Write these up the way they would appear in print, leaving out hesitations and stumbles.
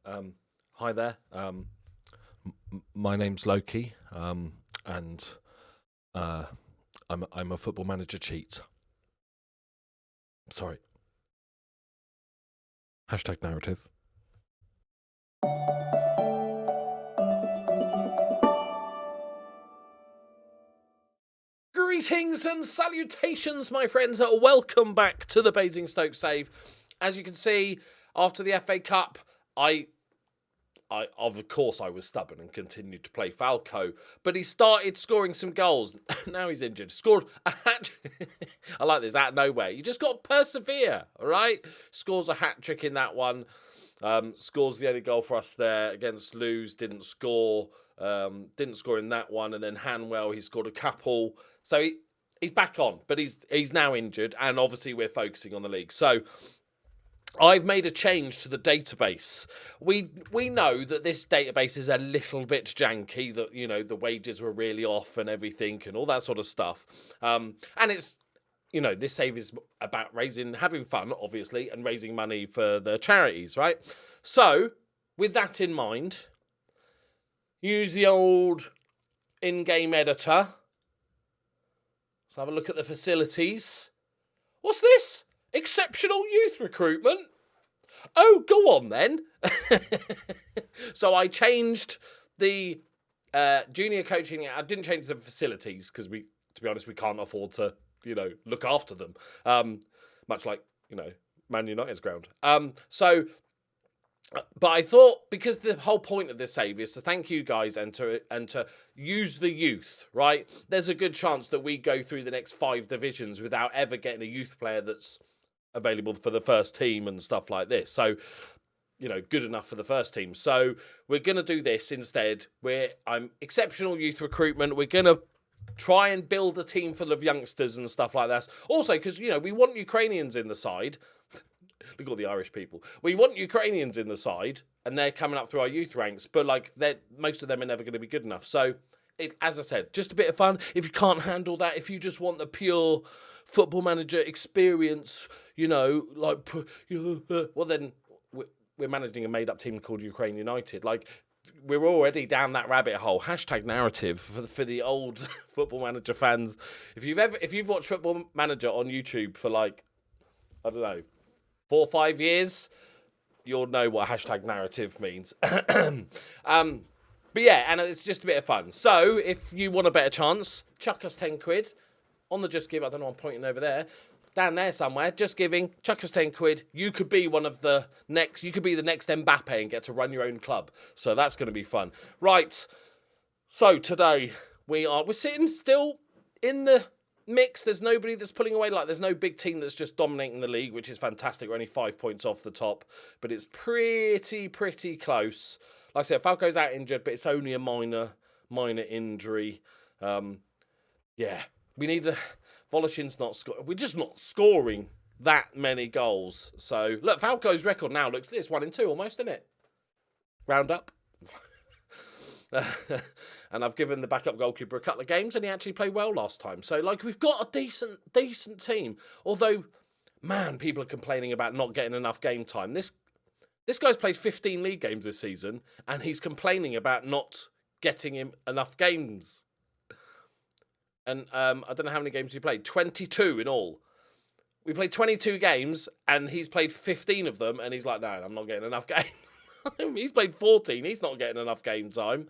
Hi there. My name's Loki, and I'm a football manager cheat. Sorry. Hashtag narrative. Greetings and salutations, my friends. Welcome back to the Basingstoke Save. As you can see, after the FA Cup, I of course I was stubborn and continued to play Falco, but he started scoring some goals. Now he's injured. Scored a hat. I like this, out of nowhere. You just got to persevere, all right? Scores a hat trick in that one. Scores the only goal for us there against Lewes. Didn't score in that one, and then Hanwell, he scored a couple. So he's back on, but he's now injured, and obviously we're focusing on the league. So I've made a change to the database. We know that this database is a little bit janky, that, you know, the wages were really off and everything and all that sort of stuff. And it's, you know, this save is about having fun, obviously, and raising money for the charities, right? So, with that in mind, use the old in-game editor. Let's have a look at the facilities. What's this? Exceptional youth recruitment? Oh, go on then. So I changed the junior coaching. I didn't change the facilities because to be honest, we can't afford to, you know, look after them. Much like, you know, Man United's ground. But I thought, because the whole point of this save is to thank you guys and to use the youth, right? There's a good chance that we go through the next 5 divisions without ever getting a youth player that's available for the first team and stuff like this. So, you know, good enough for the first team. So we're going to do this instead. I'm exceptional youth recruitment. We're going to try and build a team full of youngsters and stuff like that. Also, because, you know, we want Ukrainians in the side. Look at all the Irish people. We want Ukrainians in the side, and they're coming up through our youth ranks, but like most of them are never going to be good enough. So, as I said, just a bit of fun. If you can't handle that, if you just want the pure football manager experience, you know, like, well then we're managing a made-up team called Ukraine United. Like, we're already down that rabbit hole. Hashtag narrative for the old football manager fans. If you've watched Football Manager on YouTube for like, I don't know, 4 or 5 years, you'll know what hashtag narrative means. But yeah, and it's just a bit of fun. So if you want a better chance, chuck us 10 quid on the Just Give. I don't know, I'm pointing over there. Down there somewhere, Just Giving, chuck us 10 quid. You could be the next Mbappe and get to run your own club. So that's going to be fun. Right. So today we're sitting still in the mix. There's nobody that's pulling away. Like, there's no big team that's just dominating the league, which is fantastic. We're only 5 points off the top, but it's pretty close. Like I said, Falco's out injured, but it's only a minor injury. Yeah, we need a Voloshin's not scoring. We're just not scoring that many goals. So look, Falco's record now looks, it's 1-2 almost, isn't it? Round up. And I've given the backup goalkeeper a couple of games, and he actually played well last time. So, like, we've got a decent team. Although, man, people are complaining about not getting enough game time. This guy's played 15 league games this season, and he's complaining about not getting him enough games. And I don't know how many games he played. 22 in all. We played 22 games, and he's played 15 of them, and he's like, no, I'm not getting enough game. He's played 14. He's not getting enough game time.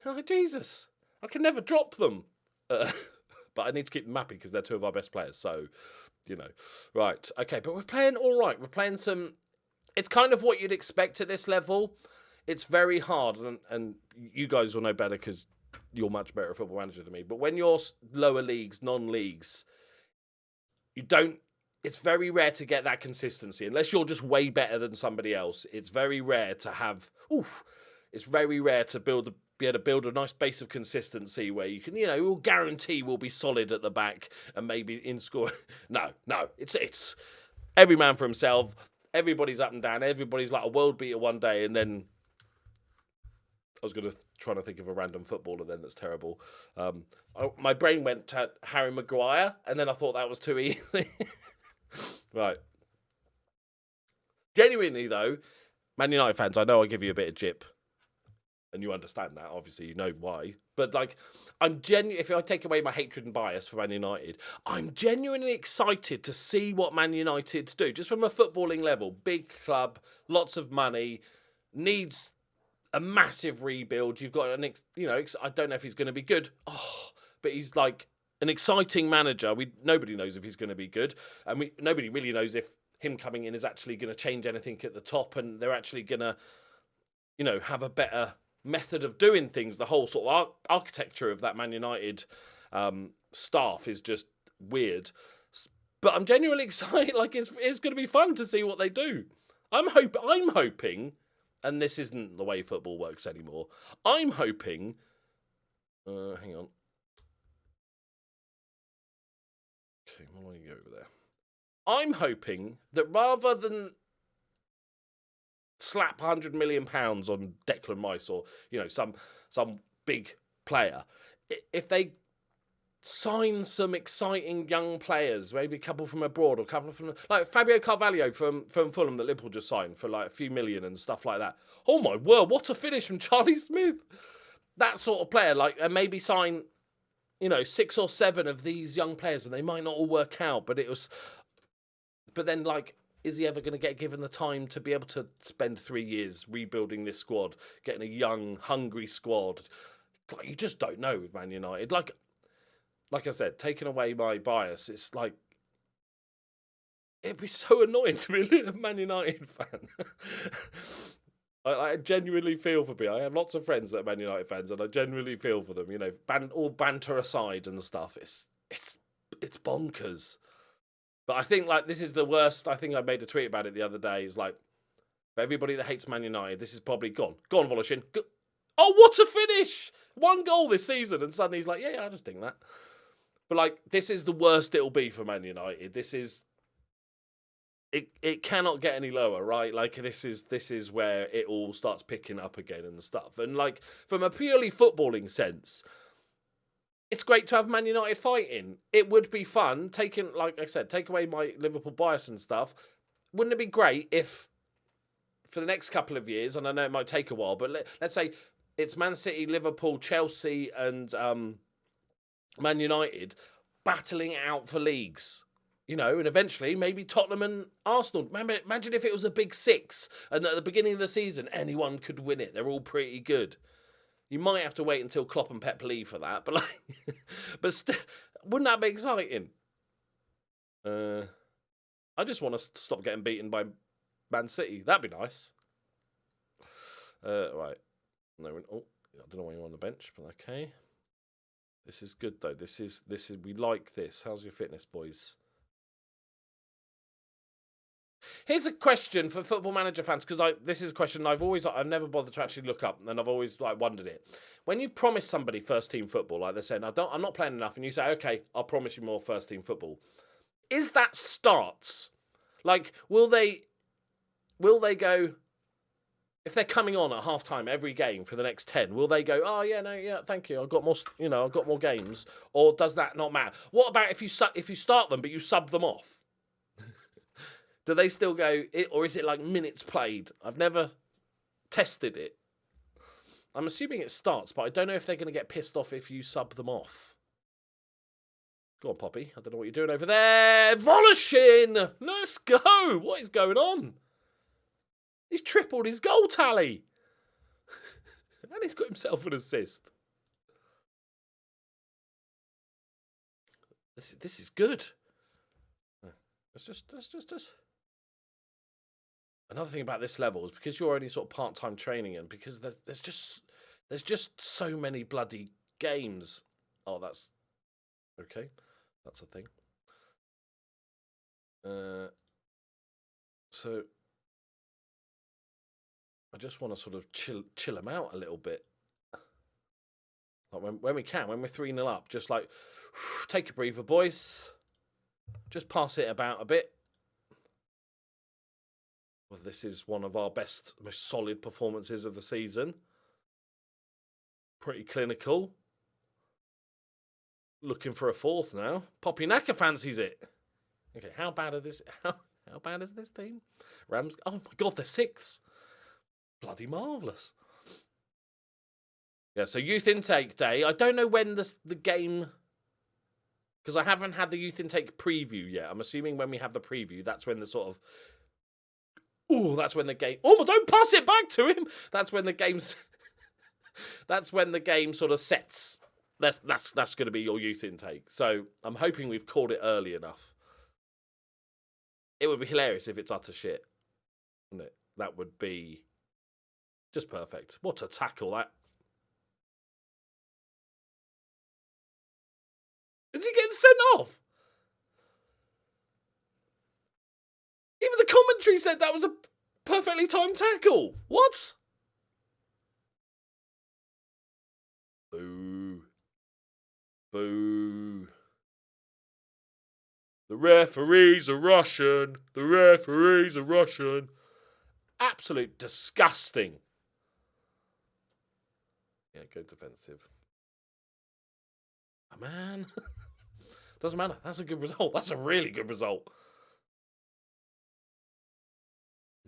I'm like, Jesus, I can never drop them. But I need to keep them happy because they're 2 of our best players. So, you know. Right. Okay, but we're playing all right. We're playing some... It's kind of what you'd expect at this level. It's very hard, and you guys will know better because you're much better at Football Manager than me. But when you're lower leagues, non-leagues, it's very rare to get that consistency. Unless you're just way better than somebody else, it's very rare to have... It's very rare to be able to build a nice base of consistency where you can, you know, we'll guarantee we'll be solid at the back and maybe in score. No, it's every man for himself. Everybody's up and down. Everybody's like a world beater one day, and then I was going to try to think of a random footballer then that's terrible. My brain went to Harry Maguire, and then I thought that was too easy. Right. Genuinely, though, Man United fans, I know I give you a bit of jip, and you understand that. Obviously, you know why. But like, if I take away my hatred and bias for Man United, I'm genuinely excited to see what Man United do, just from a footballing level. Big club, lots of money, needs a massive rebuild. You've got I don't know if he's going to be good. But he's like an exciting manager. Nobody knows if he's going to be good, and nobody really knows if him coming in is actually going to change anything at the top, and they're actually going to, have a better method of doing things. The whole sort of architecture of that Man United staff is just weird. But I'm genuinely excited. Like, it's going to be fun to see what they do. I'm hoping, and this isn't the way football works anymore. I'm hoping. Hang on. Okay, why don't you go over there? I'm hoping that rather than slap £100 million on Declan Rice or some big player, if they sign some exciting young players, maybe a couple from abroad or a couple from like Fabio Carvalho from Fulham that Liverpool just signed for like a few million and stuff like that. Oh my word, what a finish from Charlie Smith! That sort of player, like, and maybe sign 6 or 7 of these young players, and they might not all work out, but then, like, is he ever going to get given the time to be able to spend 3 years rebuilding this squad, getting a young, hungry squad? Like, you just don't know with Man United. Like I said, taking away my bias, it's like, it'd be so annoying to be a Man United fan. I genuinely feel for people. I have lots of friends that are Man United fans, and I genuinely feel for them. All banter aside and stuff, it's bonkers. But I think, like, this is the worst. I think I made a tweet about it the other day. Is like, for everybody that hates Man United, this is probably gone. Go on, Voloshin. Oh, what a finish! 1 goal this season, and suddenly he's like, yeah, I just think that. But like, this is the worst it'll be for Man United. This is. It cannot get any lower, right? Like, this is where it all starts picking up again and stuff. And like, from a purely footballing sense, it's great to have Man United fighting. It would be fun, like I said, take away my Liverpool bias and stuff. Wouldn't it be great if, for the next couple of years, and I know it might take a while, but let's say it's Man City, Liverpool, Chelsea, and Man United battling it out for leagues. And eventually maybe Tottenham and Arsenal. Imagine if it was a big 6 and at the beginning of the season, anyone could win it. They're all pretty good. You might have to wait until Klopp and Pep leave for that, but wouldn't that be exciting? I just want to stop getting beaten by Man City. That'd be nice. Right. No, I don't know why you're on the bench, but okay. This is good though. This is we like this. How's your fitness, boys? Here's a question for Football Manager fans, because this is a question I've never bothered to actually look up, and I've always wondered it. When you promise somebody first team football, like they're saying, I'm not playing enough, and you say, okay, I'll promise you more first team football. Is that starts? Like, will they go, if they're coming on at half time every game for the next 10, will they go, oh yeah, no, yeah, thank you, I've got more games, or does that not matter? What about if you start them but you sub them off? Do they still go, or is it like minutes played? I've never tested it. I'm assuming it starts, but I don't know if they're going to get pissed off if you sub them off. Go on, Poppy. I don't know what you're doing over there. Voloshin! Let's go! What is going on? He's tripled his goal tally. And he's got himself an assist. This is good. Let's just. Another thing about this level is because you're only sort of part-time training, and because there's just so many bloody games. Oh, that's okay. That's a thing. So I just want to sort of chill them out a little bit. Like when we can, when we're 3-0 up, just like take a breather, boys. Just pass it about a bit. Well, this is one of our best, most solid performances of the season. Pretty clinical. Looking for a fourth now. Poppy Naka fancies it. Okay, how bad is this? How bad is this team? Rams. Oh my God, they're 6th. bloody marvellous. Yeah, so youth intake day. I don't know when the game... Because I haven't had the youth intake preview yet. I'm assuming when we have the preview, that's when the sort of... Ooh, that's when the game... Oh, but don't pass it back to him! That's when the game's... That's when the game sort of sets. That's going to be your youth intake. So I'm hoping we've called it early enough. It would be hilarious if it's utter shit, wouldn't it? That would be just perfect. What a tackle that. Is he getting sent off? Even the commentary said that was a perfectly timed tackle. What? Boo. Boo. The referees are Russian. The referees are Russian. Absolute disgusting. Yeah, go defensive. Oh, man. Doesn't matter. That's a good result. That's a really good result.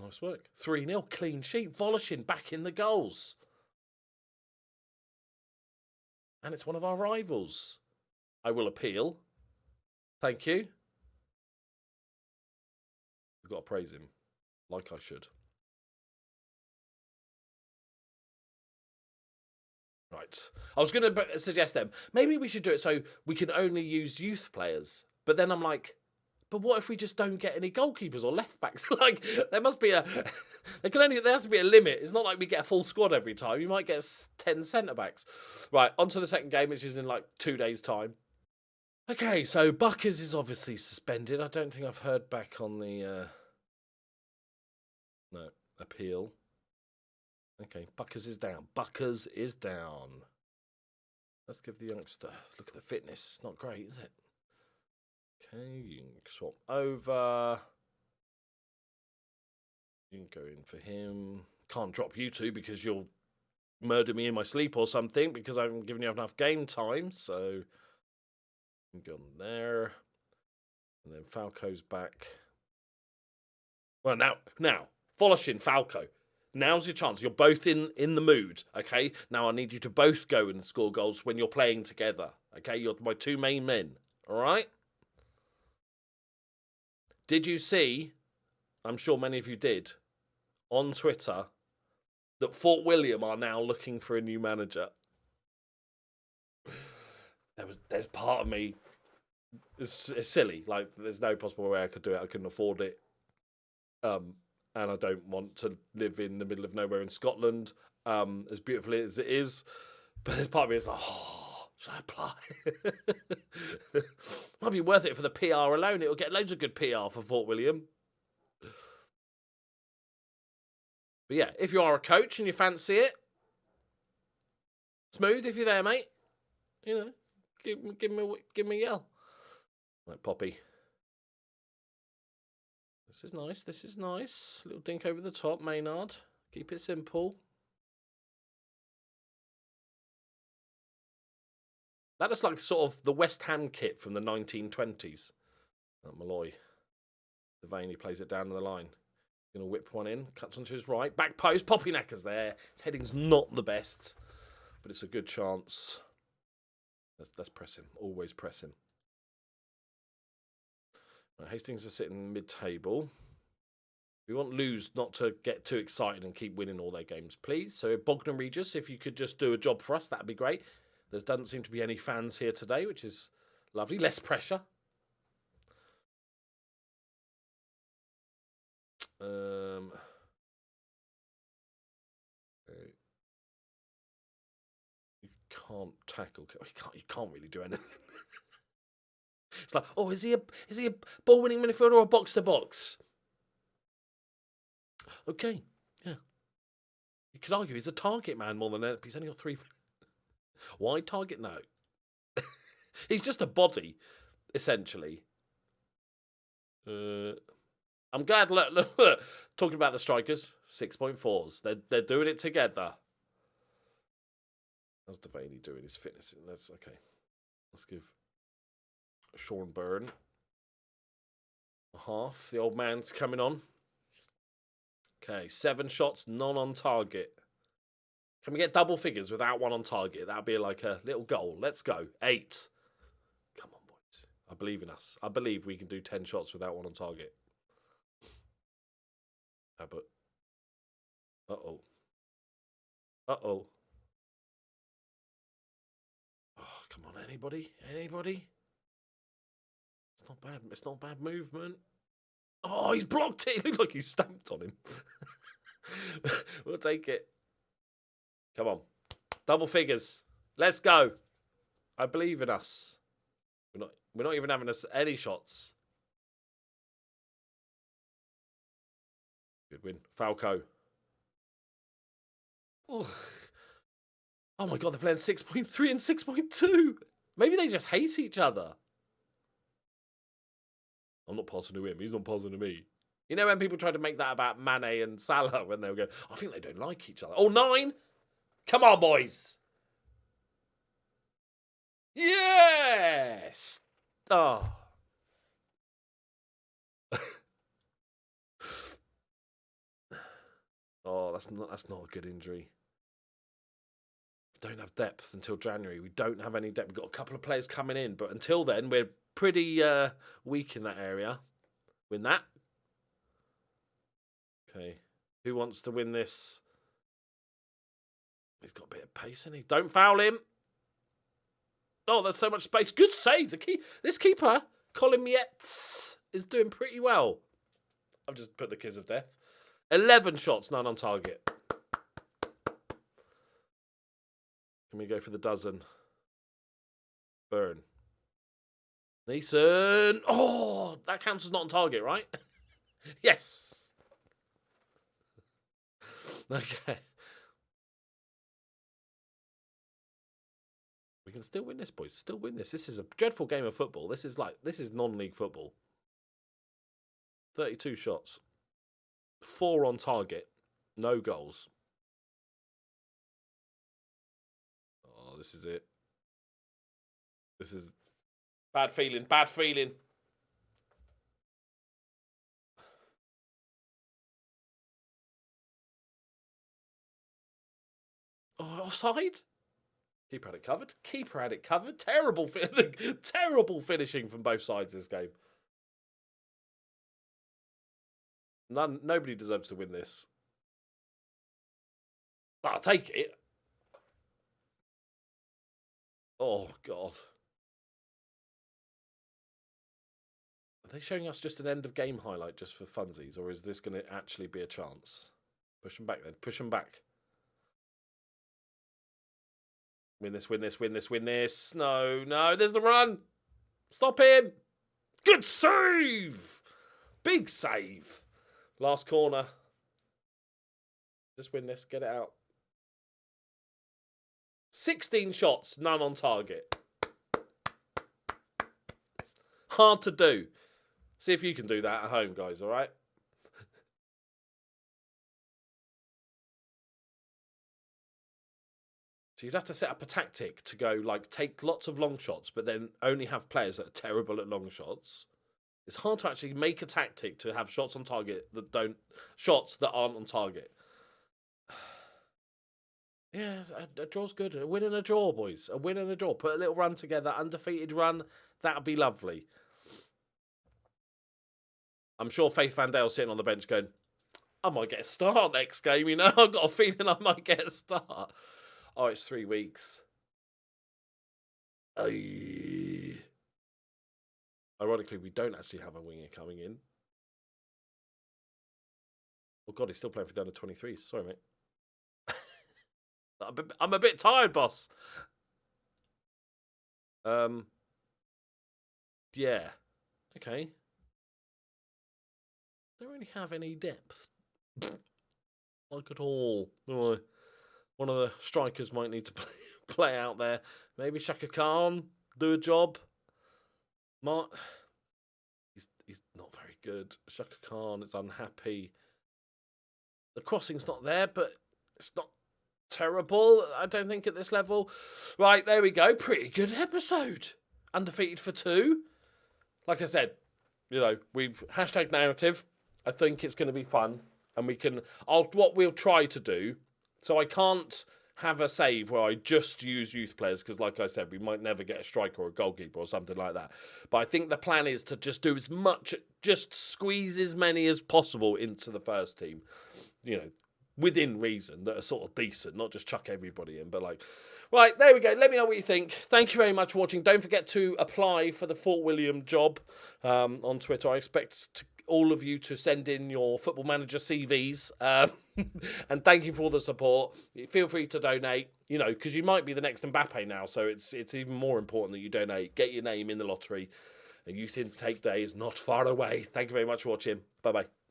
Nice work. 3-0. Clean sheet. Voloshin back in the goals. And it's one of our rivals. I will appeal. Thank you. We've got to praise him. Like I should. Right. I was going to suggest them. Maybe we should do it so we can only use youth players. But then I'm like, but what if we just don't get any goalkeepers or left backs? Like, there must be a... there has to be a limit. It's not like we get a full squad every time. You might get 10 centre-backs. Right, on to the second game, which is in like 2 days' time. Okay, so Buckers is obviously suspended. I don't think I've heard back on the... No, appeal. Okay, Buckers is down. Buckers is down. Let's give the youngster... Look at the fitness. It's not great, is it? Okay, you can swap over. You can go in for him. Can't drop you two because you'll murder me in my sleep or something because I haven't given you enough game time. So, you can go on there. And then Falco's back. Well, now, Voloshin, Falco. Now's your chance. You're both in the mood, okay? Now I need you to both go and score goals when you're playing together, okay? You're my two main men, all right? Did you see, I'm sure many of you did, on Twitter, that Fort William are now looking for a new manager? There's part of me, it's silly. Like, there's no possible way I could do it. I couldn't afford it. And I don't want to live in the middle of nowhere in Scotland, as beautifully as it is. But there's part of me that's like, oh, should I apply? Might be worth it for the PR alone. It'll get loads of good PR for Fort William. But yeah, if you are a coach and you fancy it, Smooth, if you're there, mate, you know, give me a yell. Right, Poppy. This is nice. This is nice. Little dink over the top, Maynard. Keep it simple. That is like sort of the West Ham kit from the 1920s. Malloy. Devaney plays it down the line. Going to whip one in. Cuts onto his right. Back post. Poppy Knacker's there. His heading's not the best. But it's a good chance. Let's press him. Always press him. Right, Hastings is sitting mid-table. We want Lose not to get too excited and keep winning all their games, please. So Bogdan Regis, if you could just do a job for us, that'd be great. There doesn't seem to be any fans here today, which is lovely. Less pressure. You can't tackle. You can't really do anything. It's like, oh, is he a ball-winning midfielder or a box-to-box? Okay, yeah. You could argue he's a target man more than anything. He's only got 3. Why target? No. He's just a body, essentially. I'm glad, look, talking about the strikers, 6.4s. They're doing it together. How's Devaney doing his fitness? That's okay. Let's give Sean Byrne a half. The old man's coming on. Okay, 7 shots, none on target. Can we get double figures without one on target? That'll be like a little goal. Let's go. 8. Come on, boys. I believe in us. I believe we can do 10 shots without one on target. But uh-oh. Uh-oh. Oh, come on, anybody? Anybody? It's not bad. It's not bad movement. Oh, he's blocked it. It looked like he stamped on him. We'll take it. Come on. Double figures. Let's go. I believe in us. We're not even having any shots. Good win. Falco. Ugh. Oh my god, they're playing 6.3 and 6.2. Maybe they just hate each other. I'm not passing to him. He's not passing to me. You know when people try to make that about Mane and Salah when they were going, I think they don't like each other. Oh, 9. Come on, boys. Yes. Oh. Oh, that's not a good injury. We don't have depth until January. We don't have any depth. We've got a couple of players coming in, but until then, we're pretty weak in that area. Win that. Okay. Who wants to win this? He's got a bit of pace, hasn't he? Don't foul him. Oh, there's so much space. Good save. This keeper, Colin Mietz, is doing pretty well. I've just put the kiss of death. 11 shots, none on target. Can we go for the dozen? Burn. Neeson. Oh, that counts as not on target, right? Yes. Okay. We can still win this, boys. Still win this. This is a dreadful game of football. This is non-league football. 32 shots. 4 on target. No goals. Oh, this is it. This is bad feeling. Bad feeling. Oh, offside? Keeper had it covered. Keeper had it covered. Terrible finishing from both sides this game. Nobody deserves to win this. I'll take it. Oh, God. Are they showing us just an end of game highlight just for funsies, or is this going to actually be a chance? Push them back then. Push them back. Win this, win this, win this, win this. No, no, there's the run. Stop him. Good save. Big save. Last corner. Just win this. Get it out. 16 shots, none on target. Hard to do. See if you can do that at home, guys, all right? So you'd have to set up a tactic to go, like, take lots of long shots, but then only have players that are terrible at long shots. It's hard to actually make a tactic to have shots on target that shots that aren't on target. Yeah, a draw's good. A win and a draw, boys. A win and a draw. Put a little run together, undefeated run. That'd be lovely. I'm sure Faith Van Dale's sitting on the bench going, I might get a start next game, you know? I've got a feeling I might get a start. Oh, it's 3 weeks. Aye. Ironically, we don't actually have a winger coming in. Oh, God, he's still playing for the under-23s. Sorry, mate. I'm a bit tired, boss. Yeah. Okay. Don't really have any depth. Like at all. Oh, one of the strikers might need to play out there. Maybe Shaka Khan do a job. He's not very good. Shaka Khan is unhappy. The crossing's not there, but it's not terrible, I don't think, at this level. Right, there we go. Pretty good episode. Undefeated for 2. Like I said, you know, we've hashtag narrative. I think it's going to be fun. and we can. What we'll try to do. So I can't have a save where I just use youth players because, like I said, we might never get a striker or a goalkeeper or something like that. But I think the plan is to just do as much, just squeeze as many as possible into the first team, you know, within reason, that are sort of decent, not just chuck everybody in, but like, right, there we go. Let me know what you think. Thank you very much for watching. Don't forget to apply for the Fort William job on Twitter. I expect all of you to send in your Football Manager CVs. And thank you for all the support. Feel free to donate, you know, because you might be the next Mbappe now, so it's even more important that you donate. Get your name in the lottery. A youth intake day is not far away. Thank you very much for watching. Bye-bye.